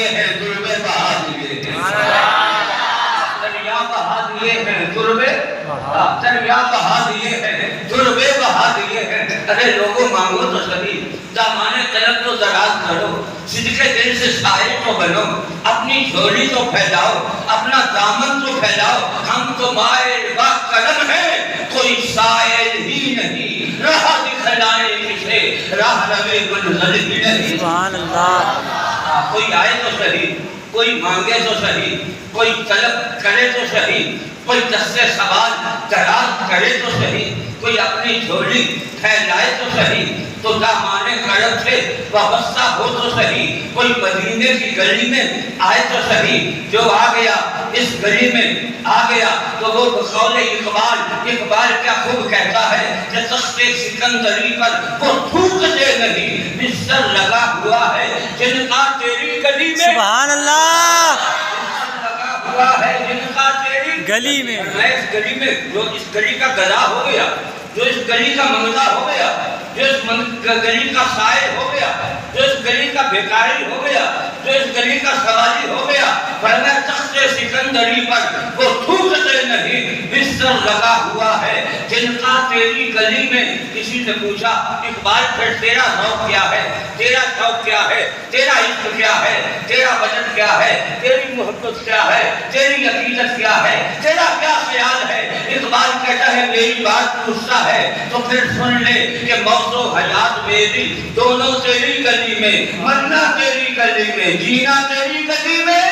دیے ہیں تربے بہا دیے ہیں، دریا بہا دیے ہیں تربے، دریا بہا دیے ہیں تربے بہا دیے ہیں۔ ارے لوگوں مانگو تو صحیح، دامانے طلب تو دراز کرو، صدقے دل سے سائل تو بنو، اپنی جھولی تو پھیلاؤ، اپنا دامن تو پھیلاؤ۔ ہم تو مائل با کرم ہے، کوئی سائل ہی نہیں، راہ دکھلائے کسے راہ روے منزل ہی نہیں۔ سبحان اللہ۔ کوئی آئے تو صحیح، کوئی مانگے تو صحیح، کوئی طلب کرے تو صحیح، کوئی دستے سوال دراز کرے تو صحیح، کوئی اپنی جھولی پھیلائے تو صحیح، تو دامانے کرم سے وابستہ ہو تو صحیح، کوئی مدینے کی گلی میں آئے تو صحیح۔ جو آ گیا اس گلی میں آ گیا تو وہ بقول اقبال کیا خوب کہتا ہے کہ تخت سکندری پر وہ تھوکتے نہیں، بستر لگا ہوا ہے جن کا تیری گلی میں، سبحان اللہ، لگا ہوا ہے جن کا تیری گلی میں۔ میں اس گلی میں، جو اس گلی کا گدا ہو گیا، جو اس گلی کا منگلا ہو گیا، جو اس گلی کا سائل ہو گیا، جو اس گلی کا بھکاری ہو گیا، جو اس گلی کا سوالی ہو گیا، فرمایا تخت سکندری پر وہ تھوکتے نہیں، بستر لگا ہوا ہے جن کا تیری گلی میں۔ کسی نے پوچھا اقبال پھر تیرا ذوق کیا ہے، تیرا شوق کیا ہے، تیرا عشق کیا ہے، تیرا وجن کیا ہے، تیری محبت کیا ہے، تیری عقیدت کیا ہے، تیرا کیا خیال ہے؟ اقبال کہتا ہے میری بات پوچھتا ہے تو پھر سن لے کہ موت و حیات میری دونوں تیری گلی میں، مرنا تیری گلی میں، جینا تیری گلی میں،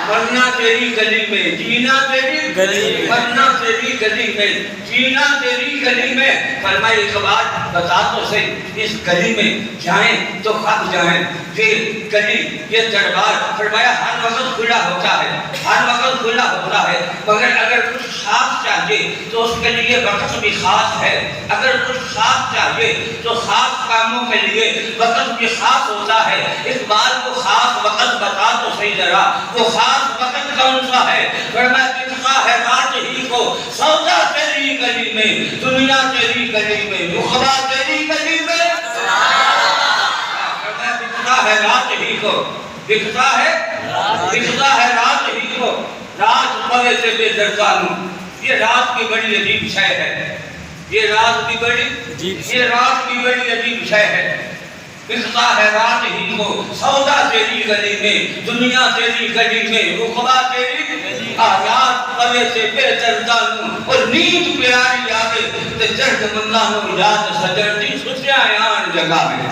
مرنا تیری گلی میں، جینا تیری گلی میں، مرنا تیری گلی میں، جینا تیری گلی میں۔ فرمائے اقبال بتا تو صحیح اس گلی میں جائیں تو کب جائیں، یہ گلی یہ دربار، فرمایا ہر وقت کھلا ہوتا ہے، ہر وقت کھلا ہوتا ہے، مگر اگر کچھ خاص چاہیے تو اس کے لیے وقت بھی خاص ہے، اگر کچھ خاص چاہیے تو خاص کاموں کے لیے وقت بھی خاص ہوتا ہے۔ اقبال کو خاص وقت بتا تو صحیح ذرا، وہ خاص وقت کون سا ہے؟ فرمایا بکتا ہے رات ہی کو سودا تیری گلی میں، دنیا تیری گلی میں، رقبہ تیری گلی میں، فرمایا بکتا ہے رات ہی کو، بکتا ہے رات ہی کو، رات پوے سے بے دردانوں۔ یہ رات کی بڑی عجیب شے ہے، یہ رات کی بڑی عجیب شے ہے۔ بکتا ہے رات ہی کو سودا تیری گلی میں، دنیا تیری گلی میں، رقبہ تیری، رات پوے سے بے دردانوں، اور نیند پیاری آوے تے درد مندانوں یاد سجڑتی ستیا آن جگہ میں،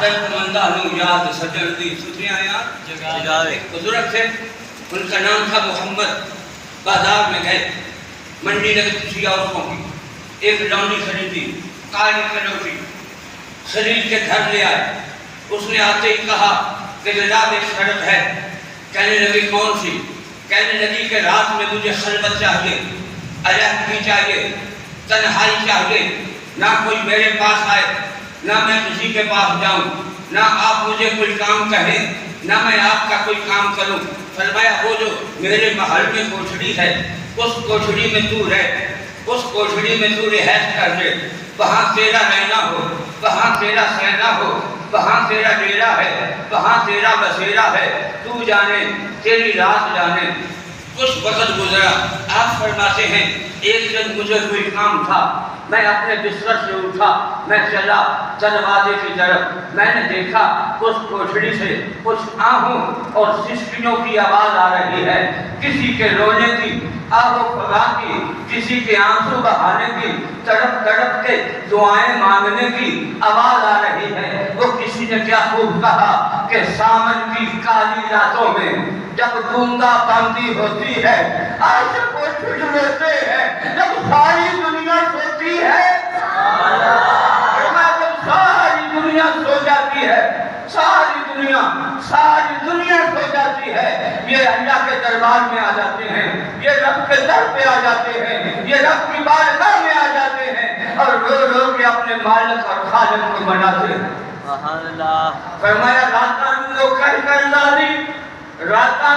درد مندانوں یاد سجڑتی ستیا آن جگہ میں۔ ایک بزرگ تھے، ان کا نام تھا محمد، بازار میں گئے، منڈی نے کسی عورتوں کی ایک لونڈی خریدی، کالی کلوٹی خرید کے گھر لے آئے۔ اس نے آتے ہی کہا کہ جناب ایک شرط ہے۔ کہنے لگی کون سی؟ کہنے لگی کہ رات میں مجھے خلوت چاہیے، علیحدگی چاہیے، تنہائی چاہیے، نہ کوئی میرے پاس آئے، نہ میں کسی کے پاس جاؤں، نہ آپ مجھے کوئی کام کہیں، نہ میں آپ کا کوئی کام کروں۔ فرمایا وہ جو میرے محل میں کوٹھڑی ہے اس کوٹھڑی میں تو رہ، اس کوٹھڑی میں تو رہائش کر لے، وہاں تیرا رہنا ہو، وہاں تیرا سہنا ہو، وہاں تیرا ڈیرا ہے، وہاں تیرا بسیرا ہے، تو جانے تیری رات جانے۔ کچھ وقت گزرا، آپ فرماتے ہیں ایک دن مجھے کوئی کام تھا، میں اپنے بستر سے اٹھا، میں چلا دروازے کی طرف، میں نے دیکھا اس کوٹھڑی سے کچھ آہوں اور سسکیوں کی آواز آ رہی ہے، کسی کے رونے کی، آہ و فغاں کی، کسی کے آنسو بہانے کی، تڑپ تڑپ کے دعائیں مانگنے کی آواز آ رہی ہے۔ وہ کسی نے کیا خوب کہا کہ سامن کی کالی راتوں میں جب گونگا باندھی ہوتی ہے، عاشق وہ چھڑوتے ہیں جب ساری دنیا سوتی ہے، جب ساری دنیا سو جاتی ہے، ساری دنیا سو جاتی ہے، یہ اللہ کے دربار میں آ جاتے ہیں، یہ رب کے در پہ آ جاتے ہیں، یہ رب کی بارگاہ میں آ جاتے ہیں اور رو رو کے اپنے مالک اور خالق کو مناتے ہیں۔ فرمایا راتاں کر کر داری، راتاں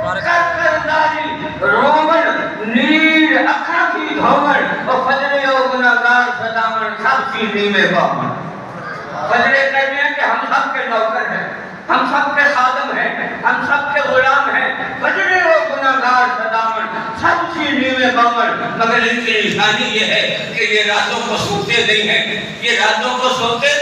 کر کر داری، رومن نیر اکھاں کی دھومن، اور فجرے و گناہگار صدامن سب کی نیمے بامن۔ فجرے کہتے ہیں کہ ہم سب نوکر ہیں، ہم سب کے خادم ہیں، ہم سب کے غلام ہیں، بجرے و گناہگار صدامن سب سینے میں بامر، مگر ان کی نشانی یہ ہے کہ یہ راتوں کو سوتے نہیں ہیں، یہ راتوں کو سوتے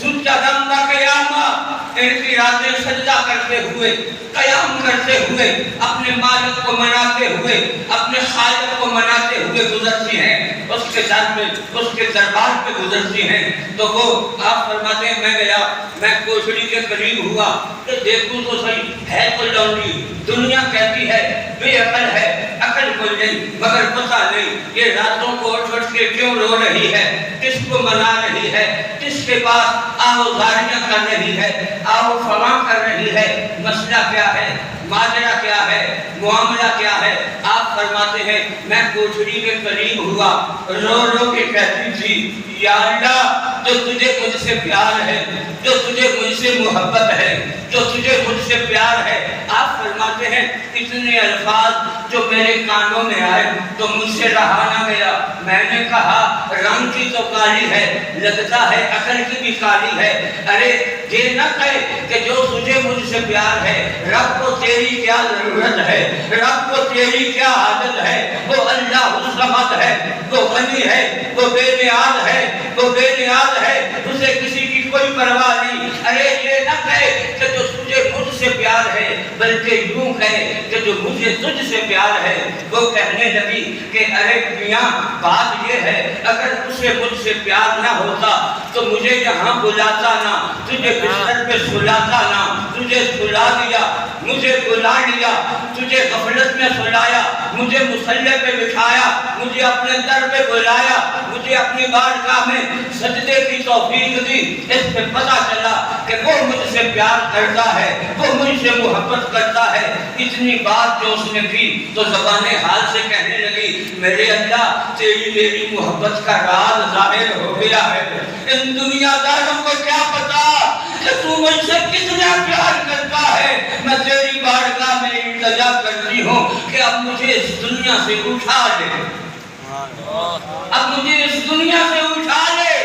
سوچا دم کا قیامت، ان کی راتیں سجدہ کرتے ہوئے، قیام کرتے ہوئے، اپنے مالک کو مناتے ہوئے، اپنے خالق کو مناتے ہوئے گزرتی ہیں، اس کے در میں، اس کے دربار پہ گزرتی ہیں۔ تو وہ آپ فرماتے ہیں میں گیا، میں کوٹڑی کے قریب ہوا کہ دیکھوں تو صحیح ہے تو لونڈی، دنیا کہتی ہے بے عقل ہے، عقل کوئی نہیں، مگر پتہ نہیں یہ راتوں کو اٹھ اٹھ کے کیوں رو رہی ہے، کس کو منا رہی ہے، کس کے پاس آوازاریاں کر رہی ہے، آو فلاں کر رہی ہے، مسئلہ کیا ہے، ماجرا کیا ہے، معاملہ کیا ہے۔ آپ فرماتے ہیں میں کوٹھڑی کے قریب ہوا، رو رو کے کہتی تھی یا اللہ جو تجھے مجھ سے پیار ہے، جو تجھے مجھ سے محبت ہے، جو تجھے مجھ سے پیار ہے۔ آپ فرماتے ہیں اتنے الفاظ جو میرے کانوں میں آئے تو مجھ سے رہا نہ گیا، میں نے کہا رنگ کی تو کالی ہے، لگتا ہے عقل کی بھی کالی ہے۔ ارے یہ نہ کہے کہ جو تجھے مجھ سے پیار ہے، رب کو تیری کیا ضرورت ہے، رب کو تیری کیا حاجت ہے، وہ اللہ الصمد ہے، وہ غنی ہے، وہ بے نیاز ہے، وہ بے نیاز ہے، اسے کسی کی کوئی پرواہ نہیں۔ ارے یہ نہ کہے کہ جو تجھے مجھ سے پیار ہے، بلکہ یوں کہے کہ جو مجھے تجھ سے پیار ہے۔ وہ کہنے لگی کہ ارے میاں بات یہ ہے اگر اسے مجھ سے پیار نہ ہوتا تو مجھے یہاں بلاتا نہ، تجھے بستر پہ سلاتا نہ، تجھے سلا دیا، مجھے بلا لیا، تجھے غفلت میں سلایا، مجھے مصلی پہ بٹھایا، مجھے اپنے در پہ بلایا، مجھے اپنی بارگاہ میں سجدے کی توفیق دی۔ اس پہ پتہ چلا کہ وہ مجھ سے پیار کرتا ہے، وہ مجھ سے محبت کرتا ہے۔ اتنی بات جو اس نے کی تو زبان حال سے کہنے لگی میرے اللہ تیری میری محبت کا راز ظاہر ہو گیا ہے، ان دنیا داروں کو کیا پتا کہ تو مجھ سے کتنا پیار کرتا ہے۔ میں تیری بارگاہ میں التجا کرتی ہوں کہ اب مجھے اس دنیا سے اٹھا لے، اب مجھے اس دنیا سے اٹھا لے،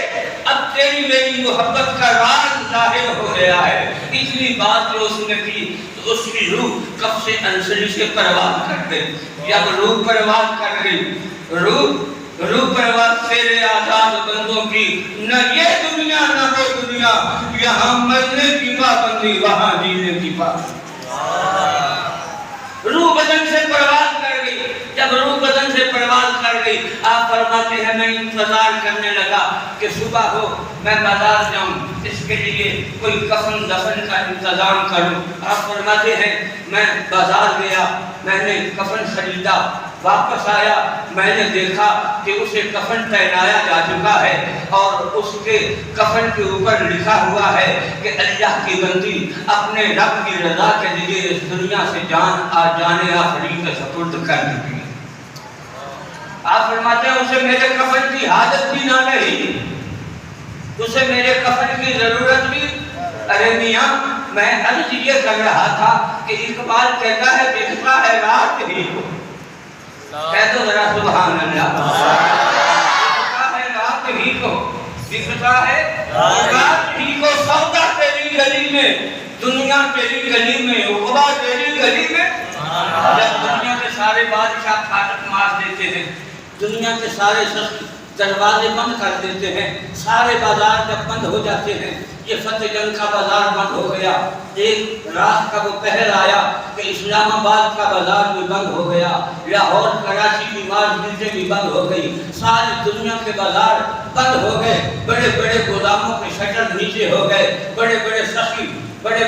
اب تیری میری محبت کا راز ظاہر ہو گیا ہے۔ اتنی بات جو اس نے کی تو اس کی روح کب سے انسلی سے پرواز کر گئی۔ جب روح پرواز کر گئی، روح پرواز تیرے آزاد بندوں کی، نہ یہ دنیا نہ وہ دنیا، یہاں مرنے کی پابندی وہاں جینے کی پابندی۔ روح بدن سے پرواز کر گئی۔ جب روح بدن سے پرواز کر گئی آپ فرماتے ہیں میں انتظار کرنے لگا کہ صبح ہو میں بازار جاؤں، اس کے لیے کوئی کفن دفن کا انتظام کروں۔ آپ فرماتے ہیں میں بازار گیا، میں نے کفن خریدا، واپس آیا، میں نے دیکھا کہ اسے کفن پہنایا جا چکا ہے اور اس کے کفن کے اوپر لکھا ہوا ہے کہ اللہ کی بندی اپنے رب کی رضا کے لیے اس دنیا سے جانے آخری کا سپرد کر چکی۔ آپ فرماتے ہیں اسے میرے کفن کی حاجت بھی نہ رہی، اسے میرے کفن کی ضرورت بھی۔ ارے میاں میں عرض یہ کر رہا تھا کہ اقبال کہتا ہے دکھتا ہے رات ہی کو، کہہ دو ذرا سبحان اللہ، دکھتا ہے رات ہی کو، دکھتا ہے رات ہی کو، سودا تیری گلی میں، دنیا تیری گلی میں، عقبہ تیری گلی میں۔ جب دنیا کے سارے بادشاہ پھاٹک مار دیتے ہیں، دنیا کے سارے شخص دروازے بند کر دیتے ہیں، سارے بازار جب بند ہو جاتے ہیں، یہ فتح جنگ کا بازار بند ہو گیا، ایک رات کا وہ پہر آیا کہ اسلام آباد کا بازار بھی بند ہو گیا، لاہور کراچی کی مارکیٹیں بھی بند ہو گئی، ساری دنیا کے بازار بند ہو گئے، بڑے بڑے گوداموں کے شٹر نیچے ہو گئے، بڑے بڑے سخی، بڑے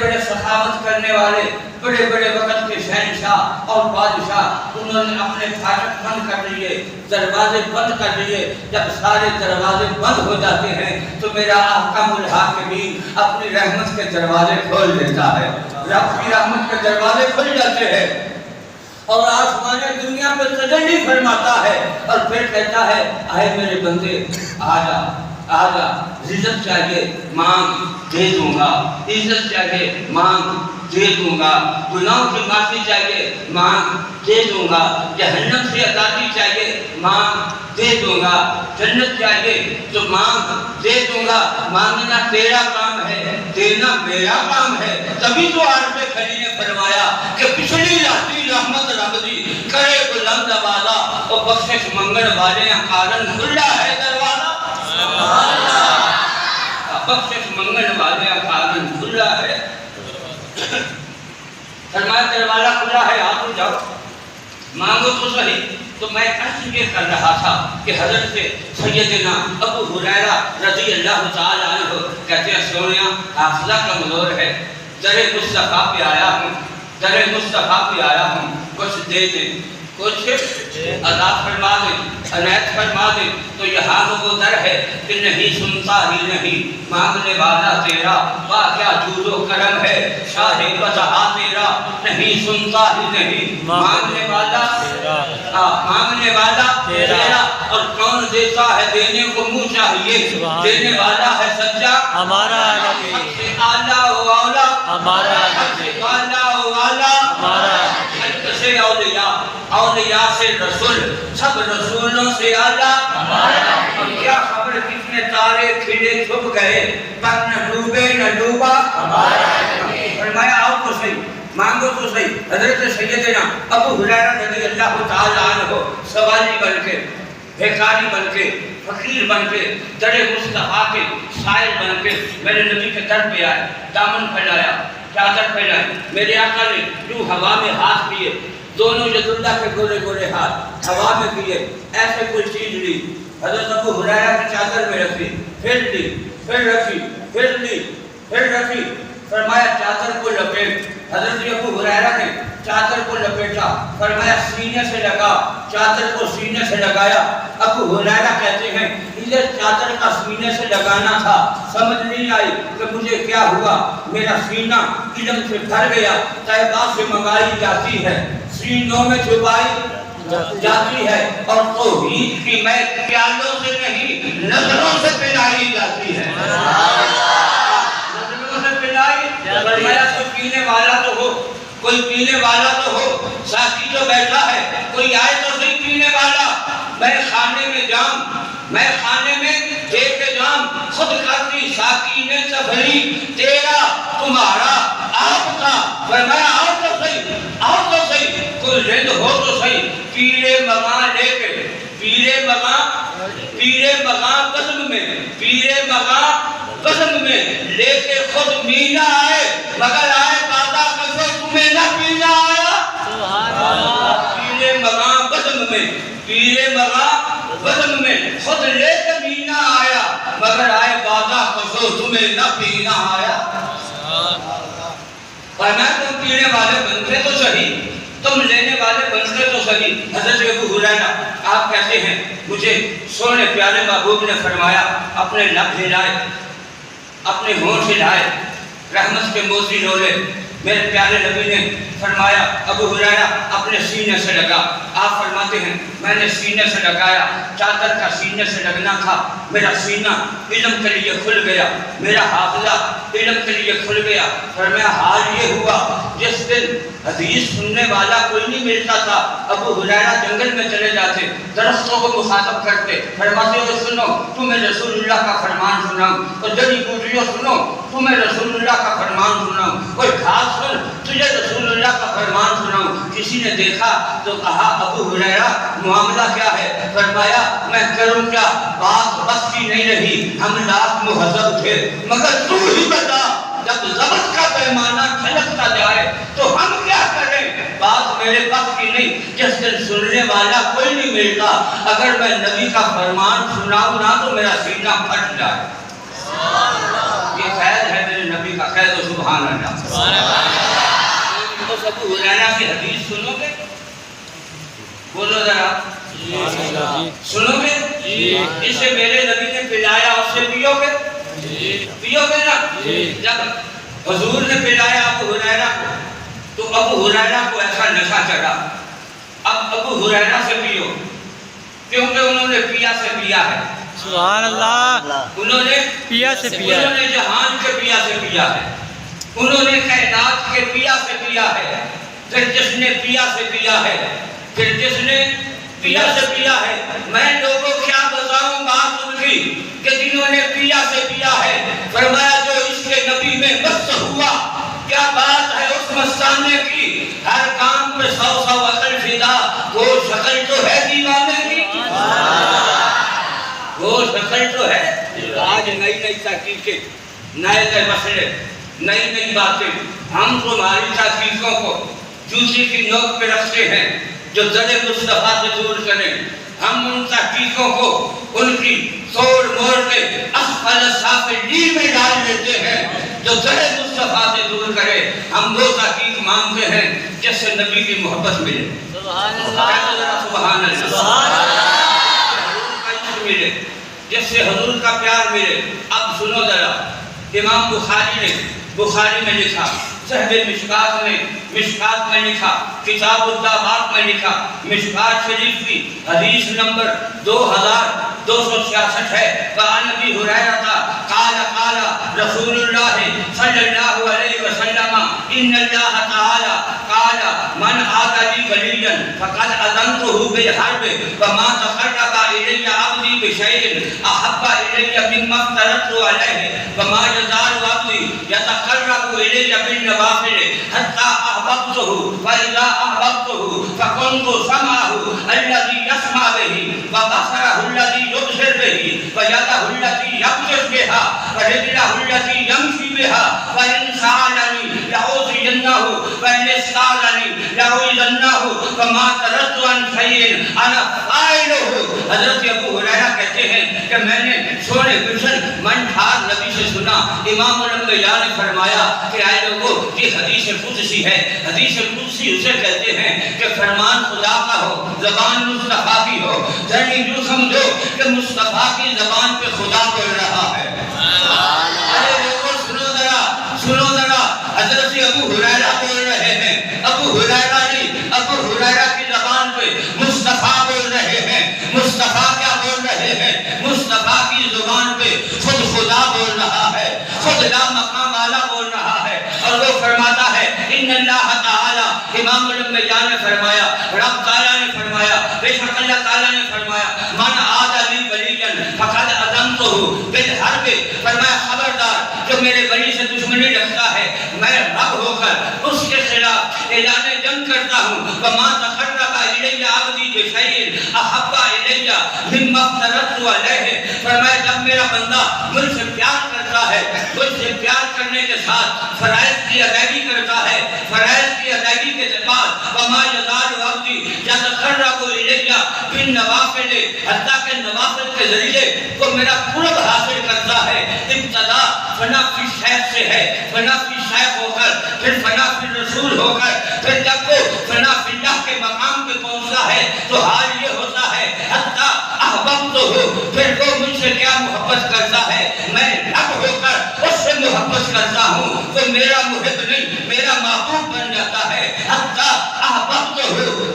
بڑے سخاوت کرنے والے، بڑے بڑے وقت کے شہنشاہ اور بادشاہ، انہوں نے اپنے پھاٹک بند کر لیے، دروازے بند کر لیے۔ جب سارے دروازے بند ہو جاتے ہیں تو میرا احکم الحاکمین اپنی رحمت کے دروازے کھول دیتا ہے، رب کی رحمت کے دروازے کھل جاتے ہیں اور آسمان دنیا پہ تجلی فرماتا ہے اور پھر کہتا ہے آئے میرے بندے آجا آجا، عزت چاہیے مانگ دے دوں گا، عزت چاہیے مانگ دے دوں گا، گناہوں کی معافی چاہیے مانگ دے دوں گا، جہنم سے آزادی چاہیے مانگ دے دوں گا، جنت چاہیے تو مانگ دے دوں گا۔ مانگنا تیرا کام ہے، دینا میرا کام ہے۔ تبھی تو عارف کھلی نے فرمایا کہ پچھلی راتی رحمت رب دی کرے بلند والا اور بخشش منگن والے کارن کھلا ہے دروازہ، بخشش منگن والے کارن کھلا ہے۔ فرمایا دروازہ کھلا ہے، آپ جاؤ مانگو تو صحیح۔ تو میں عرض یہ کر رہا تھا کہ حضرت سیدنا ابو ہریرہ رضی اللہ تعالیٰ عنہ کہتے ہیں سونیا حافظہ کمزور ہے، در مصطفیٰ پہ آیا ہوں، در مصطفیٰ پہ آیا ہوں، کچھ دے دیں، کچھ عطا فرما دیں، عنایت فرما دیں۔ تو یہاں وہ در ہے کہ نہیں سنتا ہی نہیں مانگنے والا تیرا، واہ کیا جود و کرم ہے شاہ بتہا تیرا، نہیں سنتا ہی نہیں مانگنے والا مانگنے والا تیرا، اور کون دیتا ہے دینے کو منہ چاہیے، دینے والا ہے سچا ہمارا نبی، سب سے اعلیٰ و اولیٰ ہمارا سب سے نبی، اعلیٰ و اعلیٰ ہمارا خلق سے اولیاء، اولیاء سے رسول، سب رسولوں سے اعلیٰ ہمارا۔ اور کیا خبر کتنے تارے کھلے چھپ گئے پر نہ ڈوبے نہ ڈوبا ہمارا نبی۔ فرمایا آؤ تو صحیح مانگو تو صحیح۔ حضرت سیدنا ابو ہریرہ رضی اللہ تعالیٰ عنہ سوالی بن کے، بھیکاری بن کے، فقیر بن کے، در مصطفیٰ کے سائل بن کے میرے نبی کے در پہ آئے، دامن پھیلایا، چادر پھیلائی، میرے آقا نے یوں ہوا میں ہاتھ کیے، دونوں ید اللہ کے گورے گورے ہاتھ ہوا میں کیے، ایسے کوئی چیز لی، حضرت ابو ہریرہ کی چادر میں رکھی، پھر لی، پھر رکھی، پھر لی، پھر رکھی، فرمایا چادر کو لپیٹ۔ حضرت ابو ہریرہ نے چادر کو لپیٹا، فرمایا سینے سے لگا، چادر کو سینے سے لگایا۔ ابو ہریرہ کہتے ہیں ادھر چادر کا سینے سے لگانا تھا، سمجھ نہیں آئی کہ مجھے کیا ہوا، میرا سینہ علم سے بھر گیا۔ طیبہ سے منگائی جاتی ہے، سینوں میں چھپائی جاتی ہے، اور توحید کی میں پیالوں سے نہیں نظروں سے پلائی جاتی ہے، نظروں سے پلائی۔ فرمایا کوئی پینے والا تو ہو، کوئی پینے والا تو ہو، ساقی جو بیٹھا ہے کوئی آئے تو صحیح پینے والا۔ میں خانے میں جام، میں خانے میں دے کے جام، خود کرتی ساقی نے سبھری، تیرا تمہارا آپ کا۔ فرمایا آؤ تو صحیح، آؤ تو صحیح، کوئی رند ہو تو صحیح، پیرے مغاں لے کے، پیرے مغاں قسم میں، پیرے مغاں قسم میں لے کے خود مینا آئے، مگر آئے بادا کسو تمہیں نہ پینا آیا۔ پیرے مغاں قسم میں، پیرے مغاں قسم میں خود لے کے مینا آیا، مگر آئے بادا کسو تمہیں نہ پینا آیا۔ فرمایا تم پینے والے بنتے تو صحیح، تم لینے والے بنتے تو صحیح۔ حضرت ابو ہریرہ آپ کہتے ہیں مجھے سونے پیارے محبوب نے فرمایا، اپنے لب ہلائے، اپنے ہونٹ ہلائے، رحمت کے موتی ڈولے، میرے پیارے نبی نے فرمایا ابو ہریرہ اپنے سینے سے لگا۔ آپ فرماتے ہیں میں نے سینے سے لگایا، چادر کا سینے سے لگنا تھا، میرا سینہ علم کے لیے کھل گیا، میرا حافظہ علم کے لیے کھل گیا۔ فرمایا حال یہ ہوا جس دن حدیث سننے والا کوئی نہیں ملتا تھا، ابو ہریرہ جنگل میں چلے جاتے، درختوں کو مخاطب کرتے، فرماتے ہو سنو تمہیں رسول اللہ کا فرمان سناؤں، اور جڑی بوٹیوں سنو تمہیں رسول اللہ کا فرمان سناؤں، کوئی گھاس سن تجھے رسول اللہ کا فرمان سناؤں۔ کسی نے دیکھا تو کہا ابو ہریرہ معاملہ کیا ہے؟ فرمایا میں کروں کیا، بات بس کی نہیں رہی، ہم لاکھ مہذب تھے مگر تو ہی بتا، جب ضبط کا پیمانہ کھلکتا جائے تو ہم کیا کریں؟ بات میرے بس کی نہیں، جس دن سننے والا کوئی نہیں ملتا، اگر میں نبی کا فرمان سناؤں نہ تو میرا سینہ پھٹ جائے۔ یہ فیض ہے میرے نبی کا، کہہ دو سبحان اللہ۔ اس ابو ہریرہ کی حدیث سنو گے؟ بولو ذرا سنو گے؟ اسے میرے نبی نے پلایا، اس سے پیو گے؟ پیو گے نا؟ جب حضور نے پلایا ابو ہریرہ کو تو ابو ہریرہ کو ایسا نشہ چڑھا، اب ابو ہریرہ سے پیو، کیونکہ انہوں نے پیا سے پیا ہے، سبحان اللہ، انہوں نے پیا سے پیا ہے، انہوں نے جہان کے پیا سے پیا ہے۔ انہوں نے کائنات کے پیا سے پیا ہے، پھر جس نے پیا سے پیا ہے، پھر جس نے پیا سے پیا ہے۔ میں لوگوں کیا بتاؤں بات ان کی کہ جنہوں نے پیا سے پیا ہے، فرمایا جو اس کے نبی میں مست ہوا، کیا بات ہے اس مستانے کی، ہر کام پہ 100 عقل فدا، وہ شکل تو ہے دیوانے کی، وہ شکل تو ہے۔ آج نئی نئی تحقیقیں، نئے نئے مسئلے، نئی نئی باتیں، ہم تمہاری تحقیقوں کو جوتی کی نوک پہ رکھتے ہیں جو در مصطفیٰ سے دور کریں۔ ہم ان تحقیقوں کو ان کی توڑ موڑ کے اسفل سافلین میں ڈال دیتے ہیں جو در مصطفیٰ سے دور کرے۔ ہم وہ تحقیق مانگتے ہیں جس سے نبی کی محبت ملے، سبحان اللہ، سبحان اللہ، حضور کا عشق ملے، جس سے حضور کا پیار ملے۔ اب سنو ذرا، امام بخاری میں لکھا، صحب مشکات میں لکھا، کتاب الدعوات میں لکھا، مشکات شریف کی حدیث نمبر 2266 ہے۔ وعن ابی ہریرہ قال قال رسول اللہ صلی اللہ علیہ وسلم ان اللہ تعالی قال من عاد لی ولیا فقد اذنته بالحرب وما تقرب الی عبدی بشیء احب الی مما افترضت علیہ وما یزال عبدی یتقرب الی بالنوافل حتى احببته فاذا احببته فكنت سمعه الذي يسمع به وبصره الذي يبصر به ويده التي يبطش بها ورجله التي يمشي بها وإن سألني لأعطينه وإن استعاذني لأعيذنه وما تردت عن شيء أنا فاعله۔ حضرت ابو ہریرہ کہتے ہیں کہ میں نے سونے گلشن من ٹھار نبی سے سنا، امام الانبیاء نے فرمایا کہ اے لوگوں یہ حدیث قدسی ہے۔ حدیث قدسی اسے کہتے ہیں کہ فرمان خدا کا ہو، زبان مصطفیٰ کی ہو، ذرا یوں سمجھو کہ مصطفیٰ کی زبان پہ خدا بول رہا ہے۔ ارے لوگوں سنو ذرا، حضرت ابو ہریرہ بول رہے ہیں، ابو ہریرہ نہیں، ابو ہریرہ کی زبان پہ مصطفیٰ بول رہے ہیں۔ مصطفیٰ کیا بول رہے ہیں؟ مصطفیٰ کی زبان پہ خود خدا بول رہا ہے، خود لا مقام والا بول رہا ہے، اور وہ فرماتا ہے ان اللہ تعالی، امام الانبیاء نے فرمایا، رب تعالیٰ نے فرمایا، بے شک اللہ تعالیٰ نے فرمایا من عاد لی ولیا فقد اذنتہ بالحرب، فرمایا خبردار جو میرے ولی سے دشمنی رکھتا ہے میں رب ہو کر اس کے خلاف اعلان جنگ کرتا ہوں۔ وما تقرب الی عبدی بشیء احب الی مما افترضت علیہ، فرمایا جب میرا بندہ مجھ سے پیار کرتا ہے، مجھ سے پیار کرنے کے ساتھ فرائض کی ادائیگی کرتا ہے، فرائض کی ادائیگی کے بعد وما یزال عبدی یتقرب الی بالنوافل، حتیٰ کہ نوافل کے ذریعے وہ میرا قرب حاصل کرتا ہے۔ ابتدا فنا فی شیخ سے ہے، فنا فی شیخ ہو کر، پھر فنا فی رسول ہو کر، پھر جب وہ فنا فی اللہ کے مقام پہ پہنچتا ہے تو حال یہ ہوتا ہے حتیٰ احببتہ، پھر وہ مجھ سے کیا محبت کرتا ہے، میں رب ہو کر اس سے محبت کرتا ہوں، وہ میرا محب نہیں میرا محبوب بن جاتا ہے۔ حتیٰ احببتہ،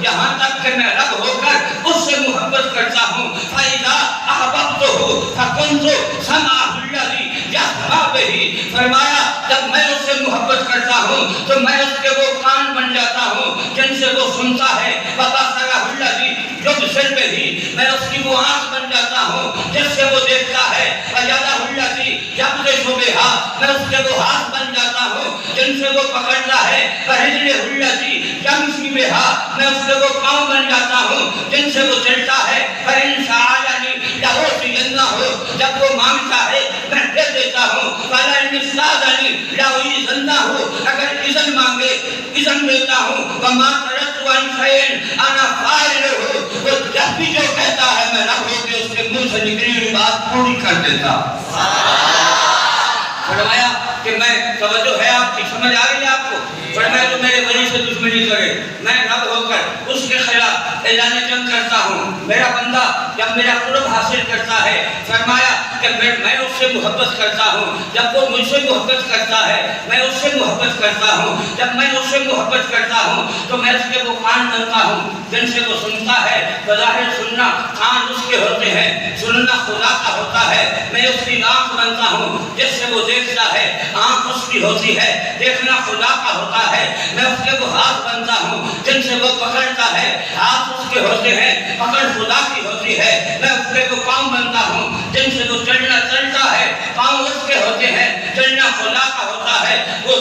یہاں تک کہ میں رب ہو کر اس سے محبت کرتا ہوں۔ فَإِذَا أَحْبَبْتُهُ فَكُنْتُ سَمْعَهُ الَّذِي يَسْمَعُ بِهِ، فرمایا جب میں اس سے محبت کرتا ہوں تو میں اس کے وہ کان بن جاتا ہوں جن سے وہ سنتا ہے۔ وَبَصَرَهُ الَّذِي يُبْصِرُ بِهِ، میں اس کی وہ آنکھ بن جاتا ہوں جس سے وہ دیکھتا ہے۔ وَيَدَهُ الَّتِي يَبْطِشُ بِهَا، میں اس کے وہ ہاتھ بن جاتا ہوں جن سے وہ پکڑتا ہے۔ وَرِجْلُهُ الَّتِي يَمْشِي بِهَا، میں اس کے وہ پاؤں بن جاتا ہوں جن سے وہ چلتا ہے۔ وَإِن سَأَلَنِي لَأُعْطِيَنَّهُ، جب وہ مانگتا ہے میں دے دیتا ہوں۔ وَلَئِنِ اسْتَأْذَنِي لَأُعِيذَنَّهُ، اگر اذن مانگے اذن دیتا ہوں۔ وَمَا تَرَدتُّ عَنْ شَيْءٍ أَنَا فَاعِلُهُ، وہ جب بھی جو کہتا ہے میں رب ہو کے اس کے منہ سے نکلی ہوئی بات پوری کر دیتا۔ فرمایا کہ میں، توجہ ہے آپ کی، سمجھ آ گئی آپ کو؟ فرمایا جو میرے ولی سے دشمنی کرے میں رب ہو کر اس کے خلاف اعلان جنگ کرتا ہوں۔ میرا بندہ جب میرا قرب حاصل کرتا ہے، فرمایا کہ میں اس سے محبت کرتا ہوں، جب وہ مجھ سے محبت کرتا ہے میں اس سے محبت کرتا ہوں، جب میں اس سے محبت کرتا ہوں تو میں اس کے وہ کان بنتا ہوں جن سے وہ سنتا ہے۔ بظاہر سننا کان اس کے ہوتے ہیں، سننا خدا کا ہوتا ہے۔ میں اس کی آنکھ بنتا ہوں جس سے وہ دیکھتا ہے، آنکھ اس کی ہوتی ہے، دیکھنا خدا کا ہوتا ہے۔ میں اس کے وہ ہاتھ بنتا ہوں جن سے وہ پکڑتا ہے، ہاتھ اس کے ہوتے ہیں، پکڑ خدا کی ہوتی ہے۔ میں اس کے وہ پاؤں بنتا ہوں جن سے وہ چلتا ہے، پاؤں اس کے ہوتے ہیں، چلنا خدا کا ہوتا ہے۔ وہ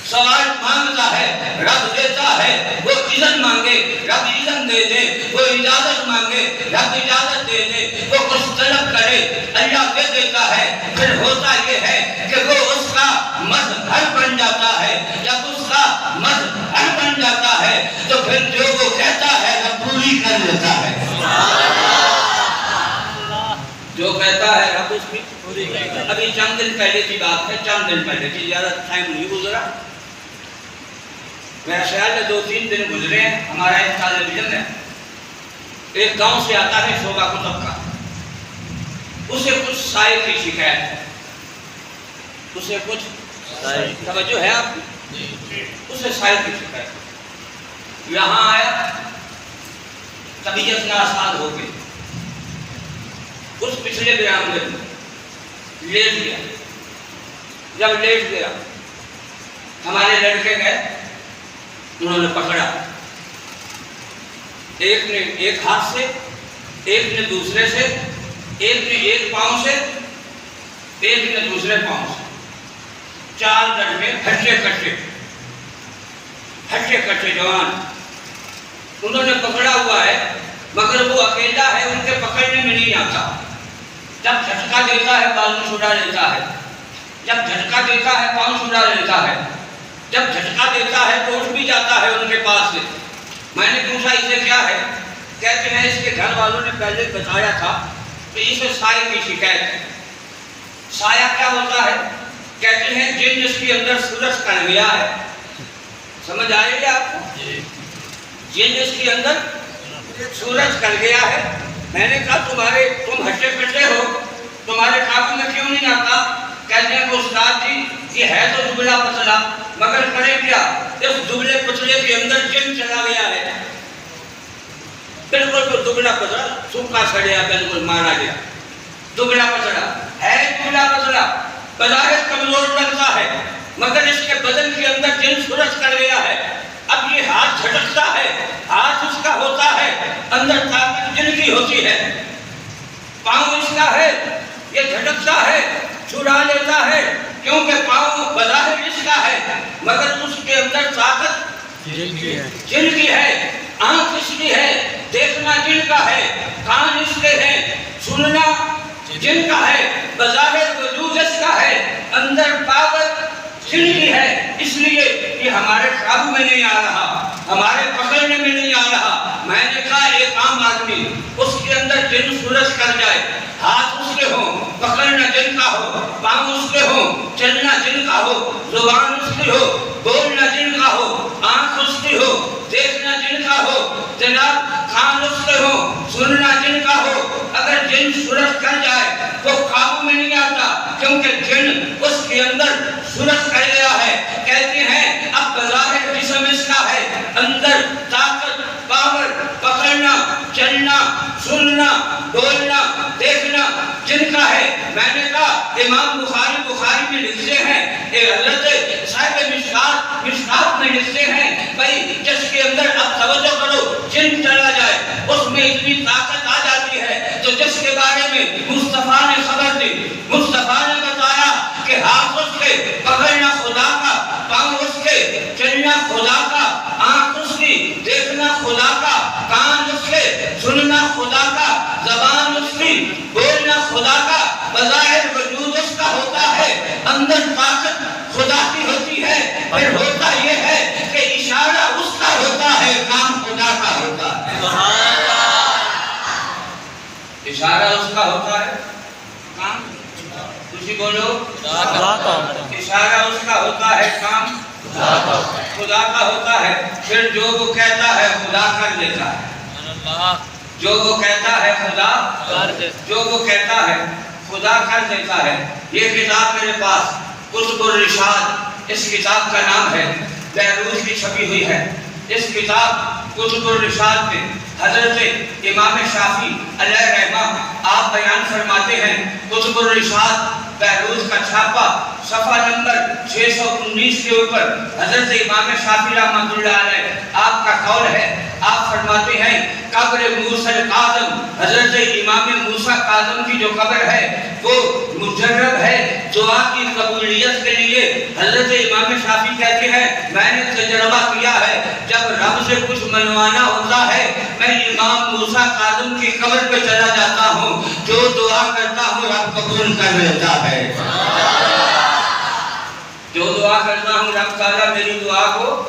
سوال مانگتا ہے، رب دیتا ہے، وہ اذن مانگے رب اذن دے دے، وہ اجازت مانگے رب اجازت دے دے، وہ کچھ طلب کرے اللہ دے دیتا ہے۔ پھر ہوتا یہ ہے کہ وہ اس کا مظہر بن جاتا ہے۔ جب اس کا مظہر بن جاتا ہے تو پھر جو وہ کہتا ہے رب پوری کر دیتا ہے۔ جو کہتا ہے رب اس کی پوری کرتا ہے۔ ابھی چند دن پہلے کی بات ہے، چند دن پہلے کی، زیادہ ٹائم نہیں گزرا، میرا خیال ہے 2-3 دن گزرے ہیں۔ ہمارا ایک طالب علم ہے، ایک گاؤں سے آتا ہے شعبہ کتب کا، اسے کچھ سائے کی شکایت ہے، اسے کچھ توجہ ہے آپ کی، اسے سائے کی شکایت ہے۔ یہاں آیا، طبیعت ناساز ہو گئی، اس پچھلے برآمدے میں لیٹ گیا۔ جب لیٹ گیا ہمارے لڑکے گئے، انہوں نے پکڑا، ایک نے ایک ہاتھ سے، ایک نے دوسرے سے، ایک نے ایک پاؤں سے، ایک نے دوسرے پاؤں سے، 4 لڑکے ہٹے کٹے جوان، انہوں نے پکڑا ہوا ہے، مگر وہ اکیلا ہے، ان کے پکڑنے میں نہیں آتا۔ جب جھٹکا دیتا ہے بازو چھڑا لیتا ہے، جب جھٹکا دیتا ہے پاؤں چھڑا لیتا ہے، جب جھٹکا دیتا ہے تو اٹھ بھی جاتا ہے ان کے پاس سے۔ میں نے پوچھا اسے کیا ہے؟ کہتے ہیں اس کے گھر والوں نے پہلے بتایا تھا کہ اسے سائے کی شکایت ہے۔ سایہ کیا ہوتا ہے؟ کہتے ہیں جن جس کے اندر سورج کڑ گیا ہے۔ سمجھ آئے گی آپ کو؟ جن جس کے اندر سورج کڑ گیا ہے۔ میں نے کہا تم ہٹے کٹے ہو، تمہارے قابو میں کیوں نہیں آتا؟ کہتے ہیں کہ استاد جی یہ ہے تو دبلا پتلا، مگر کرے کیا؟ اس دبلے پتلے کے اندر جن چلا گیا ہے۔ بالکل دبلا پتلا، سوکھا سڑیا، بالکل مارا گیا، دبلا پتلا ہے، دبلا پتلا بظاہر کمزور لگتا ہے، مگر اس کے بدن کے اندر جن سورج کر گیا ہے۔ اب یہ ہاتھ جھٹکتا ہے، ہاتھ اس کا ہوتا ہے، اندر طاقت جن کی ہوتی ہے، پاؤں اس کا ہے، یہ جھٹکتا ہے، چھڑا لیتا ہے، کیونکہ پاؤں بظاہر اس کا ہے، مگر اس کے اندر طاقت جن کی ہے، آنکھ اس کی ہے، دیکھنا جن کا ہے، کان اس کے ہیں، سننا جن کا ہے، بظاہر وجود اس کا ہے، اندر طاقت جن کی ہے۔ اس لیے یہ ہمارے قابو میں نہیں آ رہا، ہمارے پکڑنے میں نہیں آ رہا۔ میں نے کہا ایک عام آدمی اس کے اندر جن سورج کر جائے، ہاتھ اس کے ہوں، پکڑنا جن کا ہو، پاؤں اس کے ہوں، چلنا جن کا ہو، زبان اس کی ہو، بولنا جن کا ہو، آنکھ اس کی ہو، دیکھنا جن کا ہو، جناب کان اس کے ہو، سننا جن کا ہو، اگر جن سورج کر جائے وہ قابو میں نہیں آتا، کیونکہ جن اس کے اندر سورج کر گیا ہے۔ کہتے ہیں اب بظاہر جسم اس کا ہے، اندر طاقت، پاور، پکڑنا، چلنا، سننا، بولنا، دیکھنا جن کا ہے۔ میں نے کہا امام بخاری میں لکھتے ہیں، حضرت صاحب مشکات میں لکھتے ہیں، بھائی جس کے اندر اب توجہ کرو جن چلا جائے اس میں اتنی طاقت آ جاتی ہے، تو جس کے بارے میں مصطفیٰ نے خبر دی، مصطفیٰ نے بتایا کہ ہاتھ اس کے، پکڑنا خدا کا، پاؤں اس کے، چلنا خدا کا، آنکھ اس کی، دیکھنا خدا کا، کان اس کے، سننا خدا کا، زبان اس کی، بولنا خدا کا، بظاہر وجود اس کا ہوتا ہے، اندر طاقت خدا کی ہوتی ہے۔ پھر ہوتا یہ ہے کہ اشارہ اس کا ہوتا ہے، کام خدا کا ہوتا ہے۔ اشارہ اس کا ہوتا ہے، کام تجھے بولو، اشارہ اس کا ہوتا ہے، کام خدا کا ہوتا ہے۔ پھر جو وہ کہتا ہے خدا کر دیتا ہے، جو وہ کہتا ہے خدا جو وہ کہتا ہے خدا کر دیتا ہے۔ یہ کتاب میرے پاس کتب الرشاد، اس کتاب کا نام ہے، بیروت کی چھپی ہوئی ہے۔ اس کتاب کتب الرشاد میں حضرت امام شافعی علیہ رحمہ آپ بیان فرماتے ہیں، کتب الرشاد بہروز کا چھاپا صفحہ نمبر 619 کے اوپر حضرت امام شافعی رحمۃ اللہ علیہ آپ کا قول ہے، آپ فرماتے ہیں قبر موسیٰ کاظم، حضرت امام موسیٰ کاظم کی جو قبر ہے وہ مجرب ہے دعا کی قبولیت کے لیے۔ حضرت امام شافعی کہتے ہیں میں نے تجربہ کیا ہے، جب رب سے کچھ منوانا ہوتا ہے میں امام موسیٰ کاظم کی قبر پہ چلا جاتا ہوں، جو دعا کرتا ہوں رب قبول کر لیتا ہے، جو دعا کرتا ہوں رب تعالیٰ میری دعا کو